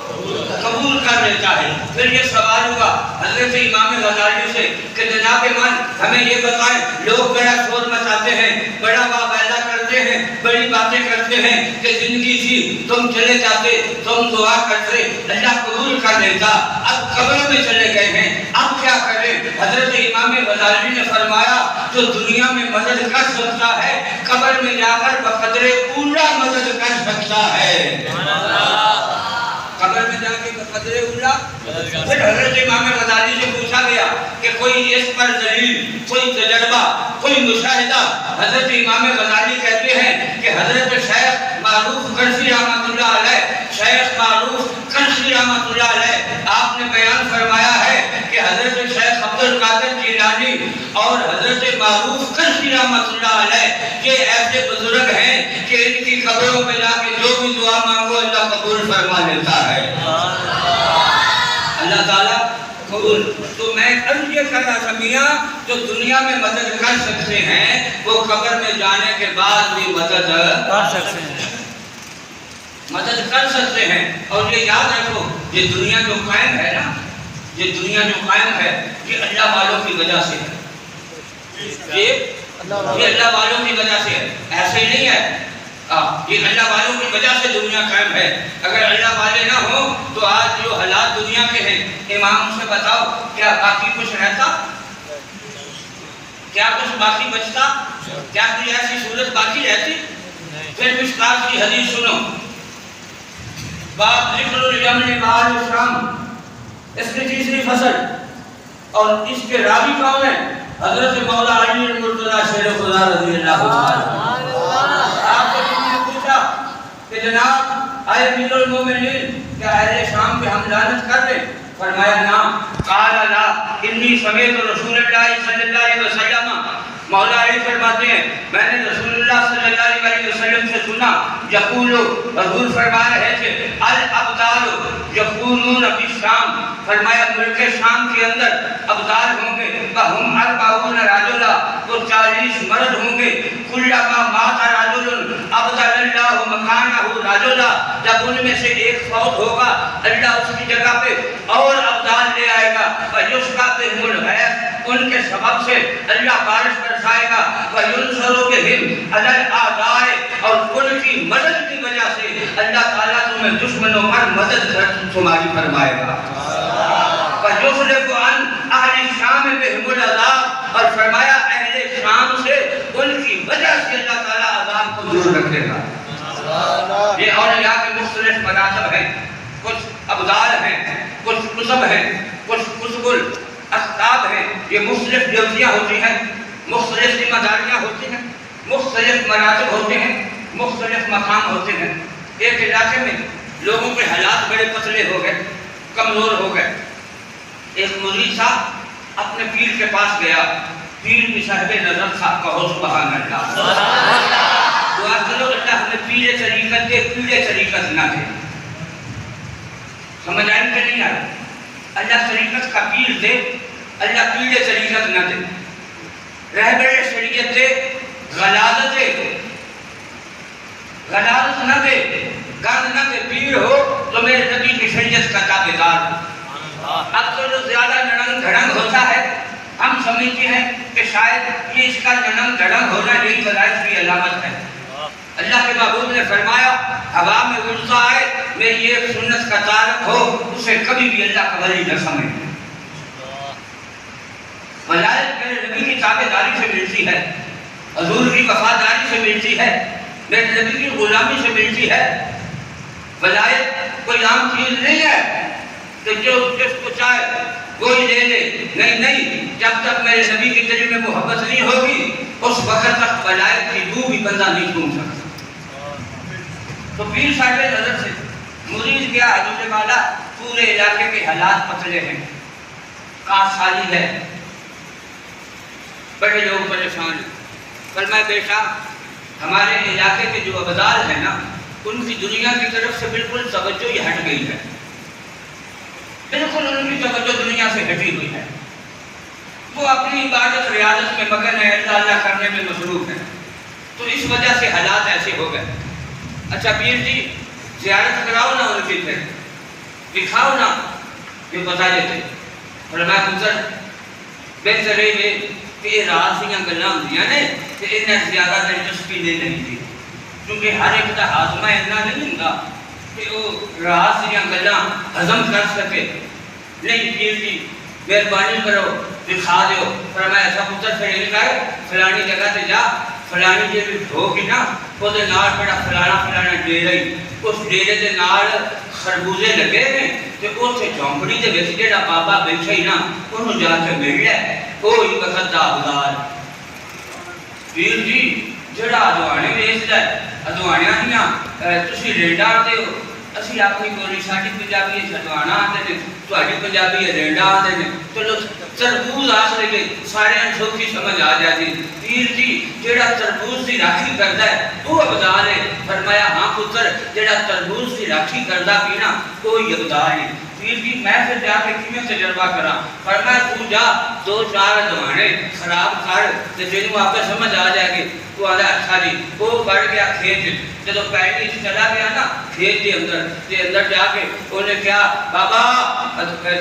قبول کر لیتا ہے۔ پھر یہ سوال ہوا حضرت امام غزالی سے کہ جناب امام ہمیں یہ بتائیں، لوگ بڑا شور مچاتے ہیں، بڑا واویلا کرتے ہیں، بڑی باتیں کرتے ہیں کہ زندگی تھی تم چلے جاتے، تم دعا کرتے اللہ قبول کر لیتا، اب قبر میں چلے گئے ہیں اب کیا کریں؟ حضرت امام غزالی نے فرمایا جو دنیا میں مدد کر سکتا ہے قبر میں جا کر بقدر اولا مدد کر سکتا ہے، قبر میں جا کے بقدر اولا۔ پھر حضرت امام غزالی سے پوچھا گیا کہ کوئی اس پر دلیل، کوئی تجربہ، کوئی مشاہدہ؟ حضرت امام غزالی کہتے ہیں کہ حضرت شیخ معروف کرسی رحمۃ اللہ علیہ، شیخ معروف کرسی رحمۃ اللہ علیہ آپ نے بیان فرمایا ہے کہ حضرت شیخ عبد القادر جیلانی اور حضرت معروف کرسی رحمۃ اللہ علیہ یہ ایسے بزرگ ہیں کہ ان کی قبروں پہ جا کے جو بھی دعا مانگو اللہ قبول فرما لیتا ہے، اللہ تعالیٰ قبول۔ تو میں عرض یہ کر رہا تھا میاں جو دنیا میں مدد کر سکتے ہیں وہ قبر میں جانے کے بعد بھی مدد کر سکتے ہیں، مدد کر سکتے ہیں۔ اور یہ یاد رکھو یہ دنیا جو قائم ہے نا، یہ دنیا جو قائم ہے یہ اللہ والوں کی وجہ سے ہے، یہ اللہ والوں کی وجہ سے ہے، ایسے ہی نہیں ہے، یہ اللہ والوں کی وجہ سے دنیا قائم ہے۔ اگر اللہ والے نہ ہوں تو آج جو حالات دنیا کے ہیں امام سے بتاؤ کیا باقی کچھ رہتا؟ کیا کچھ باقی بچتا؟ کیا کوئی ایسی صورت باقی رہتی؟ پھر مشکات کی حدیث سنو، باب ذکر الیمن بعد الشام، اس کی تیسری فصل، اور اس کے راوی کون ہیں؟ حضرت مولا علی المرتضیٰ شیر خدا رضی اللہ عنہ۔ آپ کو کسی نے پوچھا کہ جناب اے امیر المومنین کیا اہل شام پہ ہم لعنت کر دیں؟ فرمایا نعم، قال لا انی سمعت رسول اللہ صلی اللہ علیہ وسلم، مولا علی فرماتے ہیں میں نے رسول اللہ صلی اللہ علیہ وسلم سے سنا یقول، حضور فرما رہے تھے الابدال یقولون بالشام، فرمایا ملک شام کے اندر ابدال ہوں گے، وہم 40 رجلا، وہ 40 مرد ہوں گے، کلما مات رجل ابدل اللہ مکانہ رجلا، جب ان میں سے ایک فوت ہوگا اللہ اس کی جگہ پہ اور ابدال لے آئے گا، ویسقى بهم الغیث، ان کے سبب سے اللہ بارش برسائے گا، وَيُنْصَرُ بِهِمْ عَلَى الْأَعْدَاءِ، اور ان کی مدد کی وجہ سے اللہ تعالیٰ تمہیں دشمنوں پر مدد تمہاری فرمائے گا، وَيُخْلِفُ عَنْ أَهْلِ الشَّامِ بِهِمُ الْعَذَابِ، اور فرمایا اہل شام سے ان کی وجہ سے اللہ تعالیٰ عذاب کو دور رکھے گا۔ یہ اولیاء کے مختلف مراتب ہیں، کچھ ابدال ہیں، کچھ قطب ہیں، کچھ قطب اقطاب ہیں، یہ مختلف ڈیوٹیاں ہوتی ہیں، مختلف ذمہ داریاں ہوتی ہیں، مختلف مراتب ہوتے ہیں، مختلف مقام ہوتے ہیں۔ ایک علاقے میں لوگوں کے حالات بڑے پتلے ہو گئے، کمزور ہو گئے، ایک مرید صاحب اپنے پیر کے پاس گیا، پیر بھی صاحب نظر تھا، کہو سبحان اللہ، دعا کرو اللہ ہمیں پیڑے طریقت دے، پیڑے طریقت نہ دے، سمجھ آئیں کہ نہیں آئے؟ اللہ طریقت کا پیر دے، اللہ پیڑے طریقت نہ دے، رہبر شریعت دے، غلازت دے، غلازت نہ دے، گند نہ دے، پیر ہو تو میرے نبی کی شریعت کا تابعدار۔ اب تو جو زیادہ نرنگ دھڑنگ ہوتا ہے ہم سمجھتے ہیں کہ شاید یہ اس کا نرنگ دھڑنگ ہونا یہی غلائز کی علامت ہے۔ اللہ کے محبوب نے فرمایا ہوا میں غصہ آئے میری ایک سنت کا تعلق ہو اسے کبھی بھی اللہ کا ولی نہ سمجھ۔ ولایت میرے نبی کی تابعداری سے ملتی ہے، حضور کی وفاداری سے ملتی ہے، میرے نبی کی غلامی سے ملتی ہے۔ ولایت کوئی عام چیز نہیں ہے کہ جو جس کو چاہے کوئی لے لے، نہیں نہیں، جب تک میرے نبی کے دل میں محبت نہیں ہوگی اس وقت تک ولایت کی بو بھی بندہ نہیں چھو سکتا۔ تو پیر صاحب نظر سے مرید کیا حضور والا پورے علاقے کے حالات پتلے ہیں، کاش خالی ہے، بڑے لوگ پریشان ہیں۔ فرمایا بیٹا ہمارے علاقے کے جو ابدال ہیں نا ان کی دنیا کی طرف سے بالکل توجہ ہی ہٹ گئی ہے، بالکل ان کی توجہ دنیا سے ہٹی ہوئی ہے، وہ اپنی عبادت ریاضت میں مگن ہے، اللہ اللہ کرنے میں مصروف ہے، تو اس وجہ سے حالات ایسے ہو گئے۔ اچھا پیر جی زیارت کراؤ نا ان کی پھر دکھاؤ نا، یہ بتا دیتے۔ فرمایا پتر بہتر ہے کہ یہ راز دیاں گلاں ہوندیاں نے کہ انہیں زیادہ دلچسپی نہیں لگتی، کیونکہ ہر ایک کا ہاضمہ اتنا نہیں ہوندا کہ وہ راز دیاں گلاں ہضم کر سکے۔ نہیں پیر جی مہربانی کرو دکھا دیو۔ فرمایا ایسا پتر پھر یہ کر فلانی جگہ تے جا، فلانی جی بھی ہوگی نا وہ دے نال بڑا فلانا ڈیرا ہی، اس ڈیرے دے نال خربوزے لگے ہیں تے اوتھے جھونپڑی دے وچ جڑا بابا بیٹھا ہی نا انہوں جا کے مل لے، کوئی وقت دا ابدال۔ پیر جی جڑا ادوانے ویچدا ہے، ادوانیاں دیاں تسی رینڈاں آندے ہو، اسی اپنی بولی ساڈی پنجابی ادوانا آندے نے، تہاڈی پنجابی رینڈا آندے نے، چلو تربوز آخ لے سارے سوکھی سمجھ آ جاتی۔ پیر جی جڑا تربوز دی راکھی کردا ہے وہ ابدال ہے۔ فرمایا ہاں پتر جڑا تربوز دی راکھی کردا بھی نا کوئی ابدال نہیں۔ پیر جی میں پھر جا کے کیویں تجربہ کراں؟ فرمایا تو جا دو چار ادوانے خراب کر تے جنوں آپ سمجھ آ جائے گی۔ تو آدھا اچھا جی وہ بڑھ گیا کھیت، جب پہلی چلا گیا نا کھیت کے اندر جا کے انہیں کیا بابا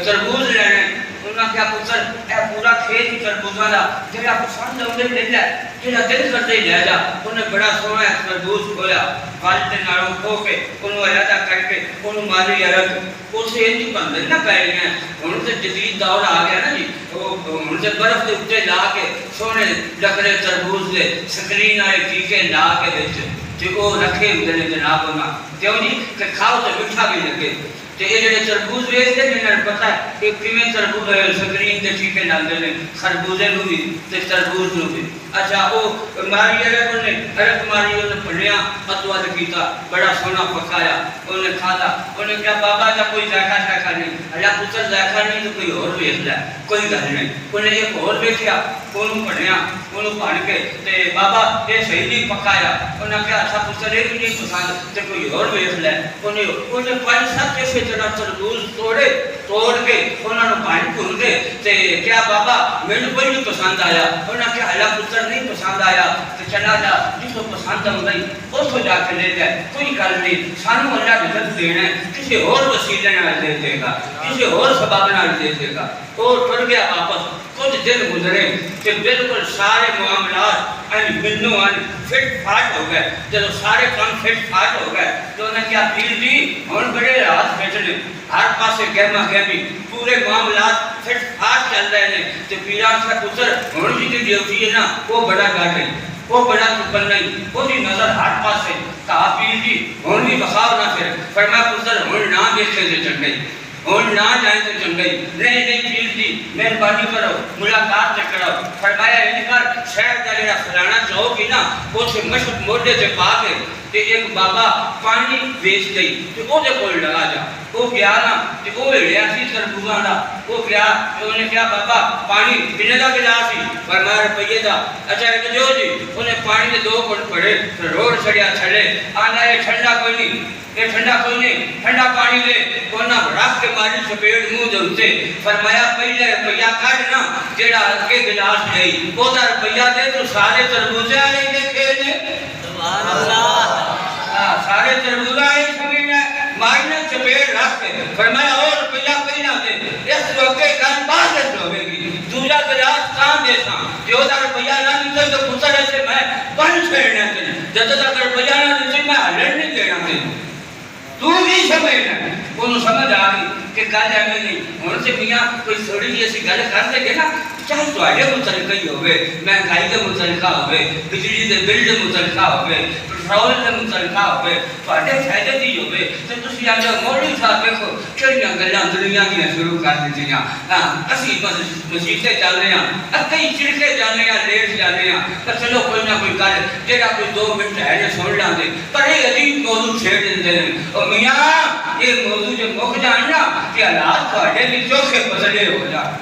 تربوز لینے، انہوں نے کیا پتر اے پورا کھیت ہی تربوزاں دا جڑا پسند ہے انہیں لے جا، جڑا دل کرتے ہی لے جا۔ انہیں بڑا سونا تربوز کھویا، پھل تے نالوں کھو کے انہوں علیحدہ کر کے انہوں ماری عرق اسے انج بندے نہ پے گئے۔ ہن تے جدید دور آ گیا نا جی، ہن تے برف دے اوتے لا کے سونے لکڑے تربوز دے سکرین والے ٹیکے لا کے وچ تے او رکھے ہوندے نے جناب انہاں، کیوں جی کہ کھاؤ تے میٹھا بھی لگے۔ تے یہ جڑے تربوز ویچدے نے انہاں نوں پتہ ہے کہ کیویں تربوز سکرین دے ٹیکے لاندے نے، خربوزے نوں بھی تے تربوز نوں بھی۔ اچھا او ماری عرق ماری انہیں پڑھیا اتواد کیتا، بڑا سونا پکایا، انہیں کھادا۔ انہیں کہا بابا جا کوئی ذائقہ شائقہ نہیں، اللہ پتر ذائقہ نہیں تو کوئی اور ویکھ لے، کوئی گل نہیں۔ انہیں ایک اور ویکھیا، انہوں پڑھیا، انہوں پڑھ کے تے بابا یہ صحیح نہیں پکایا۔ انہیں کہا اچھا پتر یہ بھی نہیں پسند تے کوئی اور ویکھ لے۔ انہیں 5-7 ایسے طرح تربوز توڑ کے انہوں نے پانی بھون کے تے کیا بابا مینوں کوئی نہیں پسند آیا۔ انہوں نے کہا اللہ پتر نہیں پسند آیا تے چلا جا جس کو پسند آؤں گئی اتوں جا کے لے جائے، کوئی گل نہیں، سانوں اللہ رزق دینا ہے، کسی اور وسیلے نال دے دے گا، کسی اور سبب نال دے دے گا۔ اور ٹر گیا واپس۔ کچھ دن گزرے کہ بالکل سارے معاملات ملنوں فٹ فاٹ ہو گئے۔ جب سارے کام فٹ فاٹ ہو گئے تو انہیں کیا پیر جی ہن بڑے رات بیٹھنے، ہر پاسے گہما گہمی، پورے معاملات فٹ فاٹ چل رہے ہیں۔ تو پیران کا پتر ہن جی کی ڈیوٹی ہے نا وہ بڑا گل ہے، وہ بڑا چکن نہیں، وہ دی نظر ہر پاسے۔ کہا پیر جی ہن بھی بخاؤ نہ پھر۔ فرمایا پتر ہن نہ دیکھے تو چنگئی، ہن نہ جائیں تو چنگئی۔ نہیں پیر جی مہربانی کرو ملاقات کرو۔ فرمایا ان کر شہر کا جڑا فلانا چوک ہی نا اسے مشک موڈے سے پا کے تے ایک بابا پانی بیچ گئی تے او دے کول لگا جا۔ وہ گیا نا تے او لیا سی تربوزاں دا، وہ گیا تے انہیں کہا بابا پانی کنے دا گلاس سی؟ فرمایا روپیے دا۔ اچھا ایک جو جی انہیں پانی دے 2 گھٹ پڑے تے روڑ چھڑیا تھلے، آندا یہ ٹھنڈا کوئی نہیں، یہ ٹھنڈا کوئی نہیں، ٹھنڈا پانی دے۔ کونا رکھ کے ماری چپیڑ منہ دے اوتے۔ فرمایا پہلے روپیہ کڈ نا جیڑا اگے گلاس لئی او دا روپیہ دے تو سارے تربوزے والے دیکھے نے۔ سبحان اللہ، سارے تربوزے والے سمجھنا ماری نے چپیڑ رکھ کے فرمایا اور روپیہ پہلا دے، اس روکے گل بعد وچ ہوے گی، دوجا گلاس کہاں دے ساں جو دا روپیہ نہ نکل تو پتر سے میں بن چھڑنا تے جد تک روپیہ نہ نکل میں ہلن نہیں دینا تے تو بھی سمجھنا۔ انہوں سمجھ آ گئی کہ گل ایویں نہیں۔ ہن سے میاں کوئی تھوڑی جی اسی گل کر دے گے نا چاہے تواڈے متعلق ہی ہوئے، مہنگائی کے متعلق ہوئے، بجلی کے بل کے متعلق ہوئے، پٹرول کے متعلق ہوئے، تواڈے فائدے دی ہوئے، تے تسی آندے مولوی صاحب دیکھو کہڑیاں گلاں دنیا دیاں شروع کر دتیاں، اسی مسیطے چل رہے ہیں، اکئی چڑکے جانے ہیں، لیٹ جانے ہیں، پر چلو کوئی نہ کوئی گل جہاں کوئی 2 منٹ ہے جو سن لاں دے، پر یہ عجیب موضوع چھیڑ دیندے ہیں، اور میاں یہ موضوع جو مک جان نا کہ حالات تواڈے بھی چوکھے پتلے ہو جان،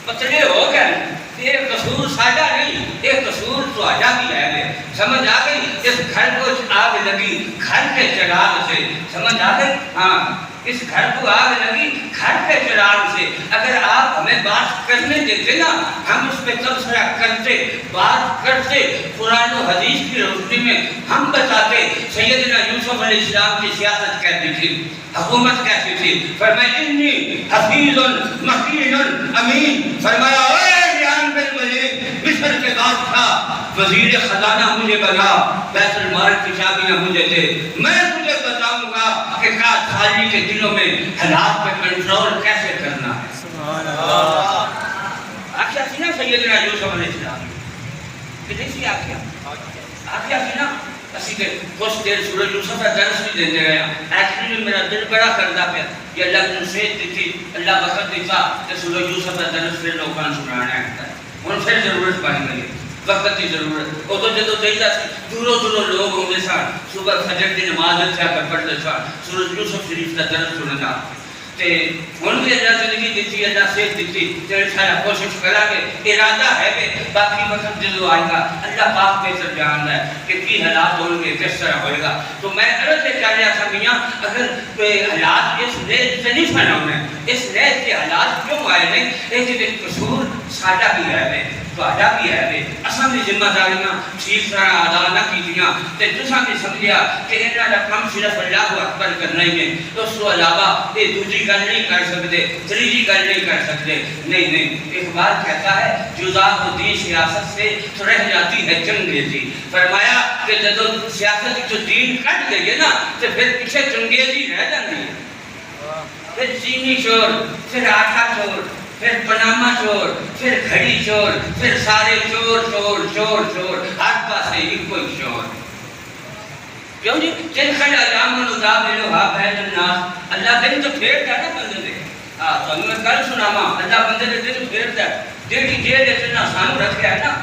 پتلے ہو گئے، یہ قصور ساڈا نہیں، یہ قصور تواڈا بھی ہے، سمجھ آ گئی؟ اس گھر کو آگ لگی گھر کے چراغ سے، سمجھ آ گئی؟ ہاں اس گھر کو آگ لگی گھر کے چراغ سے، اگر آپ ہمیں بات کرنے دیتے نا ہم اس پہ تبصرہ کرتے، بات کرتے، قرآن و حدیث کی روشنی میں ہم بتاتے سیدنا یوسف علیہ السلام کی سیاست کہتی تھی، حکومت کہتی تھی، فرمایا انی حفیظ مکین امین، فرمایا اے ریان بن ولید مصر کے بادشاہ وزیر خزانہ مجھے بنا، بیت المال کی چابیاں مجھے دے، میں تجھے بتاؤں گا کہ کاشتکاری کے دنوں میں حالات پہ کنٹرول کیسے کرنا ہے۔ سبحان اللہ۔ آخیا سی نا سیدنا یوسف علیہ السلام کہ دیسی آخیا سی نا اسی کے کچھ دیر سورہ یوسف کا درس بھی دیتے گئے ہیں، ایکچولی میرا دل بڑا کردا پیا کہ اللہ نے نصیحت دی تھی، اللہ وقت دیتا کہ سورہ یوسف کا درس پھر لوگوں کو سنانا ہے، ہن پھر ضرورت پائی گئی وقت کی ضرورت، ادو جدو دیتا دوروں دوروں لوگ ہوندے سن، صبح فجر کی نماز اٹھا کر پڑھتے سن، سورہ یوسف شریف کا درس سننا، تے ہن بھی اللہ زندگی دیتی، اللہ صحت دیتی، تے انشاءاللہ کوشش کرا گے، ارادہ ہے کہ باقی وقت جدو آئے گا اللہ پاک بہتر جانتا ہے کہ کی حالات ہوں گے، کس طرح ہوئے گا، تو میں عرض یہ کر رہا تھا میاں اگر کوئی حالات اس نیت سے نہیں بنا ہوئے، اس نیت کے حالات کیوں آئے ہیں، ایک قصور ساڈا بھی ہے، تواڈا بھی ہے، اساں دی ذمہ داریاں ٹھیک طرح ادا نہ کیتیاں تے تساں بھی سمجھیا کہ انہاں دا کم صرف اللہ اکبر کرنا ہی ہے، اس تو علاوہ یہ دوسری گل نہیں کر سکتے، تیسری گل نہیں کر سکتے، نہیں اقبال کہتا ہے جزا الدین سیاست سے تو رہ جاتی ہے چنگیزی، فرمایا کہ جب سیاست جو دین کٹ گئی ہے نا تو پھر پیچھے چنگیزی رہ جاتی ہے، پھر چینی چور، پھر آٹا چور، پھر پناما چور، پھر گھڑی چور، پھر سارے چور چور چور چور، ہر پاسے ایک کوئی چور، کیوں جی جن خلا جامن ادابلو ہا بین الناس، اللہ دن تو پھیرتا ہے نا بندے دے، تو میں کل سناما اللہ بندے دے دن پھیرتا ہے، جیڑی جیل اتنا سانو رکھیا ہے نا،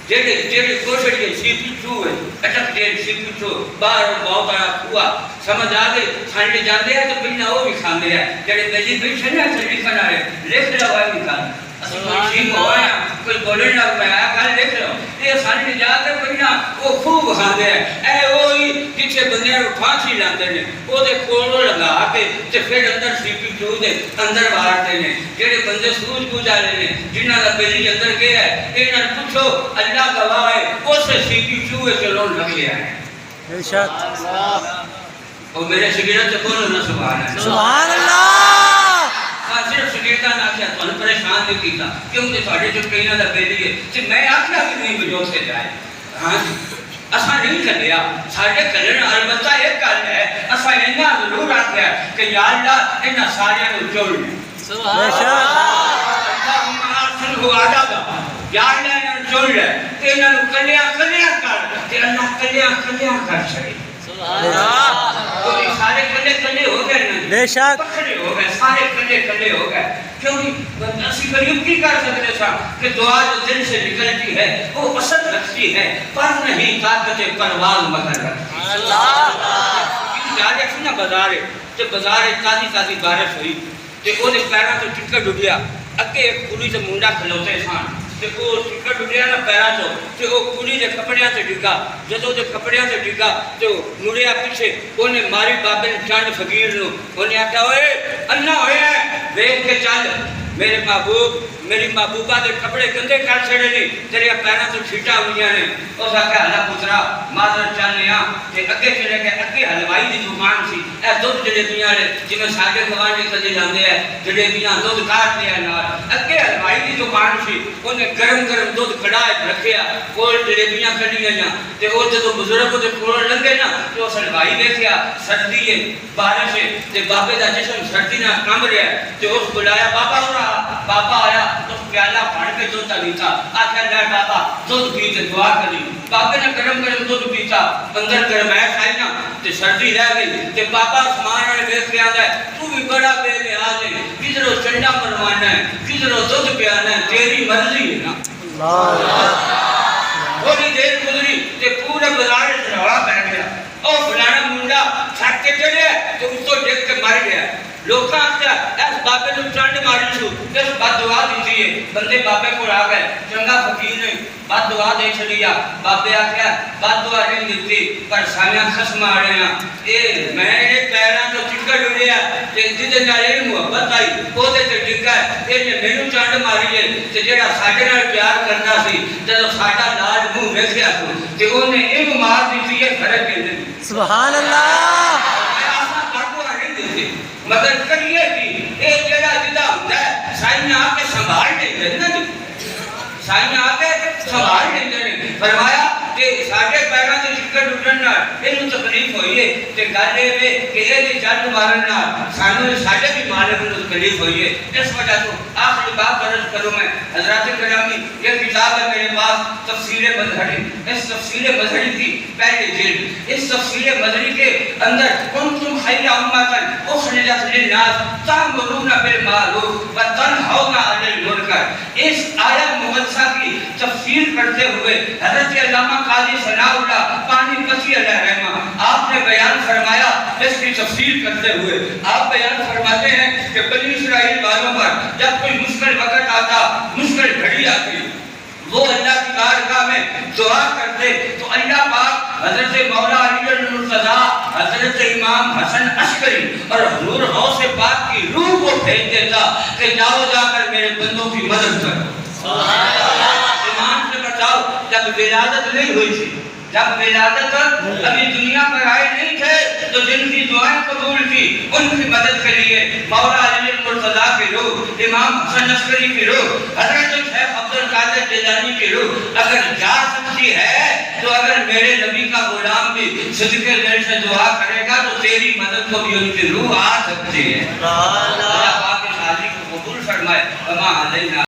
جیڑی کوشش کے سی پی چھو ہے، اٹک جیل سی پی چھو، باہر بہت آیا ہوا، سمجھ آگئے، سانڈے جاندے ہیں تو پہنا وہ بھی کھاندے ہیں، جیڑے بیجی بیٹھے نا سے لکھنا ہے، لکھ رہا ہوا بھی کھاندے، اسی کوئی ٹھیک ہوا ہے، کوئی بولے نہ میں آیا کھانے لکھ رہا ہوں، یہ سانڈے جاتے پہنا وہ خوب کھاندے ہیں، اے وہی جسے بندے رو پھانسی لاندے ہیں، وہ دے کولو لگا کے تے پھر اندر سی پی چھو دے اندر بارتے ہیں، جیڑے بندے سوج پوجا لے ہیں، جنہاں کا بیلی اندر گیا ہے، انہاں پوچھو اللہ گواہ ہے، اسے سی پی چھو چلون لگ لیا ہے، بے شک اور میرے شگیرت سے کون ہونا سبحان ہے، سبحان اللہ، صرف شگیردہ نہ کیا تو انہوں پریشان نہیں کیتا کیونکہ تھوڑے جو کہیں نہ بیلی ہے کہ میں آکھیا کہ نہیں بجو سے جائے، ہاں جی اساں نہیں کھلیا، ساڑھے کھلن البتہ ایک کل ہے، اساں انہاں ضرور آکھیا کہ یا اللہ انہاں سارے کو چول لیں، بے شک اللہم آسن ہو آدابا، یا اللہ انہاں چول لیں، کہ انہاں کلیاں کلیاں کر، کہ اللہ کلیاں کلیاں کر چھڑے، تو سارے کلے کلے ہو گئے نا، بے شک پکڑے ہو گئے، سارے کلے کلے ہو گئے، کیونکہ اسی غریب کی کر سکتے تھا کہ دعا جو دل سے نکلتی ہے وہ اثر رکھتی ہے پر نہیں طاقت پرواز مگر رکھتی ہے، جا رہے تھے نا بازارے، تو بازارے تازی تازی بارش ہوئی، تو وہ دے پیرا تو ٹکر ڈبیا، اگے ایک کلی سے منڈا کھلوتے سان، تو وہ ٹکر ڈبیا نا پیرا تو وہ کلی دے کپڑیاں سے ڈگا، جدو دے کپڑیاں سے ڈگا تو مڑیا پیچھے انہیں ماری بابے چاند فقیر نو، انہیں آکھا ہوئے انہا ہوئے ہیں دیکھ کے چل میرے محبوب میری محبوبہ دے کپڑے گندے کر چھڑے نہیں تیرے پیروں تو چھیٹا ہوئی ہیں، اس آکھا اللہ پترا معذرت چاہنے ہاں کہ اگے چلے گئے، اگے حلوائی ہلوائی کی دکان سی اے دودھ جلیبیاں جی ساڈے گوانڈی کدی لاندے ہیں جلیبیاں دودھ کاٹتے ہیں نال اگے ہلوائی کی دکان سی انہیں گرم گرم دودھ کڑا رکھیا کول جلیبیاں کھڑی گئیاں تے او جدوں بزرگ دے کول لنگے نا تے اس ہلوائی ویکھیا سردی ہے بارش ہے تے بابے دا جسم سردی نال کمب رہا ہے تے اس بلایا بابا بابا آیا اس پیالہ پھڑ کے دودھ پیتا آخیا لے بابا دودھ پی تے دعا کری بابے نے گرم گرم دودھ پیتا اندر گرمائش آئی نا تے سردی رہ گئی تے بابا آسمان والے ویکھ کے آندا ہے تو بھی بڑا بے نیاز ہے کدھروں چنڈا مروانا ہے کدھروں دودھ پیانا ہے تیری مرضی ہے نا تھوڑی دیر گزری تے پورے بازار روا پہ گیا او فلانا منڈا چھت کے چڑھیا تے اس کو دیکھ کے مر گیا لوکاں آخیا اس بابے نو چنڈ ماری سو اس بد دعا دیتی ہے بندے بابے کو آ گئے چنگا فقیر نے بد دعا دے چھڑیا بابے آخیا بد دعا نہیں دیتی پر سانیاں خسم آ رہے ہیں اے میں نے پیراں تو چکر ڈریا تے جدے نال اے محبت آئی او تے ڈگا اے نے مینوں چنڈ ماری ہے تے جڑا ساڈے نال پیار کردا سی جدوں ساڈا لاڈ منہ ویکھیا تے اونے اے مار دیتی ہے فرق کہندے سبحان اللہ مگر کریے کی اے جڑا جدا ہوندا ہے سائیں آ کے سنبھال لیندے نا جی سائیں آ کے سنبھال لیندے نے فرمایا کہ ساڈے پیراں تے چکر ٹوٹن نال اینوں تکلیف ہوئی ہے تے گل اے وے کہ اے دی جان مارن نال سانوں ساڈے بھی مالک نوں تکلیف ہوئی ہے اس وجہ تو آخری بات عرض کروں میں حضرات گرامی یہ کتاب ہے میرے پاس تفسیر مظہری اس تفسیر مظہری کی پہلی جلد اس تفسیر مظہری کے اندر کنتم خیر امۃ اخرجت للناس تأمرون بالمعروف وتنہون عن المنکر اس آیت مقدسہ کی تفسیر کرتے ہوئے حضرت علامہ قاضی ثناء اللہ پانی پتی علیہ رحمہ آپ نے بیان فرمایا اس کی تفسیر کرتے ہوئے آپ بیان فرماتے ہیں کہ بنی اسرائیل والوں پر جب کوئی مشکل وقت آتا مشکل گھڑی آتی وہ اللہ کی بارگاہ میں دعا کرتے تو اللہ پاک حضرت مولا علی المرتضیٰ حضرت امام حسن عسکری اور حضور غوث پاک کی روح کو بھیج دیتا کہ جاؤ جا کر میرے بندوں کی مدد کرو ایمان سے بتاؤ جب ولادت نہیں ہوئی تھی جب ولادت ابھی دنیا پر آئے نہیں تھے تو جن کی دعائیں قبول تھی ان کی مدد کے لیے مولا علی المرتضیٰ کی روح امام حسن عسکری کی روح حضرت شیخ عبد القادر جیلانی کی روح اگر جا سکتی ہے تو اگر میرے نبی کا غلام بھی صدقے دل سے دعا کرے گا تو تیری مدد کو بھی ان کی روح آ سکتی ہے اللہ پاک اس حاضری کو قبول فرمائے وما علینا